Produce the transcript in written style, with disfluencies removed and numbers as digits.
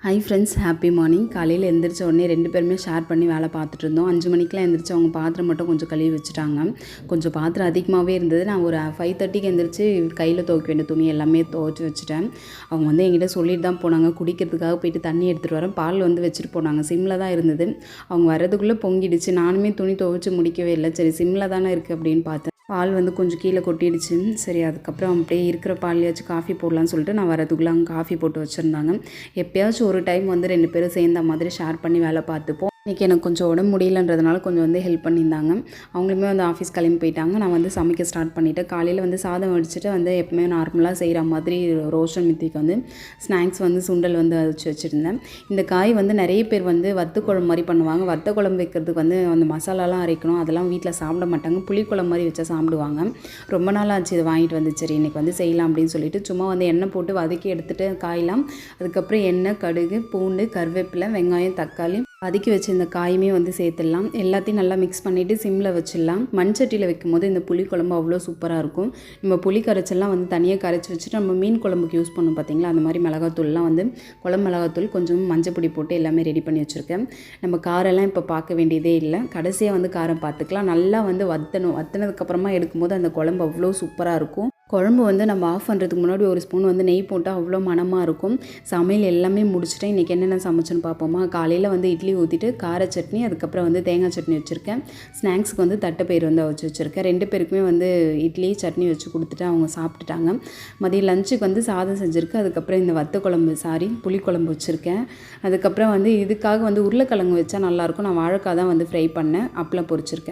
Hi friends, happy morning. காலையில் எழுந்திரிச்ச உடனே 2 பேருமே ஷேர் பண்ணி வேலை பார்த்துட்டு இருந்தோம். 5 மணிக்கெலாம் எழுந்திரிச்சு அவங்க பாத்திரம் மட்டும் கொஞ்சம் கழுவி வச்சுட்டாங்க. கொஞ்சம் பாத்திரம் அதிகமாகவே இருந்தது. நான் ஒரு 5:30க்கு எழுந்திரிச்சு கையில் துவைக்க வேண்டிய துணி எல்லாமே துவைச்சி வச்சுட்டேன். அவங்க என்கிட்ட சொல்லிட்டு தான் போனாங்க, குடிக்கிறதுக்காக போயிட்டு தண்ணி எடுத்துகிட்டு வரேன், பால் வச்சுட்டு போனாங்க. சிம்மில் தான் இருந்தது. அவங்க வர்றதுக்குள்ளே பொங்கிடுச்சு. நானுமே துணி துவைச்சி முடிக்கவே இல்லை. சரி, சிம்மில் தானே இருக்குது அப்படின்னு பார்த்தேன். பால் கொஞ்சம் கீழே கொட்டிடுச்சு. சரி, அதுக்கப்புறம் அப்படியே இருக்கிற பால்லையாச்சும் காஃபி போடலான்னு சொல்லிட்டு நான் வரதுக்குள்ளே அவங்க காஃபி போட்டு வச்சுருந்தாங்க. எப்போயாச்சும் ஒரு டைம் 2 பேரும் சேர்ந்த மாதிரி ஷேர் பண்ணி வேலை பார்த்துப்போம். இன்றைக்கி எனக்கு கொஞ்சம் உடம்பு முடியலன்றதுனால கொஞ்சம் ஹெல்ப் பண்ணியிருந்தாங்க. அவங்களுமே ஆஃபீஸ் கிளம்பி போயிட்டாங்க. நான் சமைக்க ஸ்டார்ட் பண்ணிவிட்டேன். காலையில் சாதம் வடிச்சிட்டு எப்பவுமே நார்மலாக செய்கிற மாதிரி ரோஷன் மித்திக்கு ஸ்நாக்ஸ் சுண்டல் அவிச்சு வச்சுருந்தேன். இந்த காய் நிறைய பேர் வத்த குழம்பு மாதிரி பண்ணுவாங்க. வத்த குழம்பு வைக்கிறதுக்கு அந்த மசாலாலாம் அரைக்கணும், அதெல்லாம் வீட்டில் சாப்பிட மாட்டாங்க. புளிக்குழம்பு மாதிரி வச்சா சாப்பிடுவாங்க. ரொம்ப நாள் ஆச்சு இதை வாங்கிட்டு சரி இன்றைக்கி செய்யலாம் அப்படின்னு சொல்லிட்டு சும்மா எண்ணெய் போட்டு வதக்கி எடுத்துகிட்டு காயெலாம், அதுக்கப்புறம் எண்ணெய், கடுகு, பூண்டு, கருவேப்பிலை, வெங்காயம், தக்காளி வதக்கி வச்சு இந்த காயுமே சேர்த்துடலாம். எல்லாத்தையும் நல்லா மிக்ஸ் பண்ணிவிட்டு சிம்மில் வச்சிடலாம். மண் சட்டியில் வைக்கும்போது இந்த புளி குழம்பு அவ்வளோ சூப்பராக இருக்கும். நம்ம புளி கரைச்செல்லாம் தனியாக கரைச்சி வச்சுட்டு நம்ம மீன் குழம்புக்கு யூஸ் பண்ணோம் பார்த்தீங்களா, அந்த மாதிரி மிளகாத்தூள்லாம் குழம்பு மிளகாத்தூள் கொஞ்சம் மஞ்சள் பொடி போட்டு எல்லாமே ரெடி பண்ணி வச்சுருக்கேன். நம்ம காரெல்லாம் இப்போ பார்க்க வேண்டியதே இல்லை. கடைசியாக காரம் பார்த்துக்கலாம். நல்லா வற்றினதுக்கப்புறமா எடுக்கும்போது அந்த குழம்பு அவ்வளோ சூப்பராக இருக்கும். குழம்பு நம்ம ஆஃப் பண்ணுறதுக்கு முன்னாடி ஒரு ஸ்பூன் நெய் போட்டால் அவ்வளோ மணமாக இருக்கும். சமையல் எல்லாமே முடிச்சுட்டேன். இன்றைக்கி என்னென்ன சமைச்சேன்னு பார்ப்போமா. காலையில் இட்லி ஊற்றிட்டு கார சட்னி, அதுக்கப்புறம் தேங்காய் சட்னி வச்சுருக்கேன். ஸ்நாக்ஸுக்கு தட்டைப்பயிறு அவிச்சு வச்சுருக்கேன். 2 பேருக்குமே இட்லி சட்னி வச்சு கொடுத்துட்டு அவங்க சாப்பிட்டுட்டாங்க. மதியம் லஞ்சுக்கு சாதம் செஞ்சுருக்கேன். அதுக்கப்புறம் இந்த வத்த குழம்பு புளிக்குழம்பு வச்சுருக்கேன். அதுக்கப்புறம் இதுக்காக உருளைக்கிழங்கு வச்சா நல்லாயிருக்கும். நான் வாழைக்காய் தான் ஃப்ரை பண்ணேன். அப்பளம் பொரிச்சிருக்கேன்.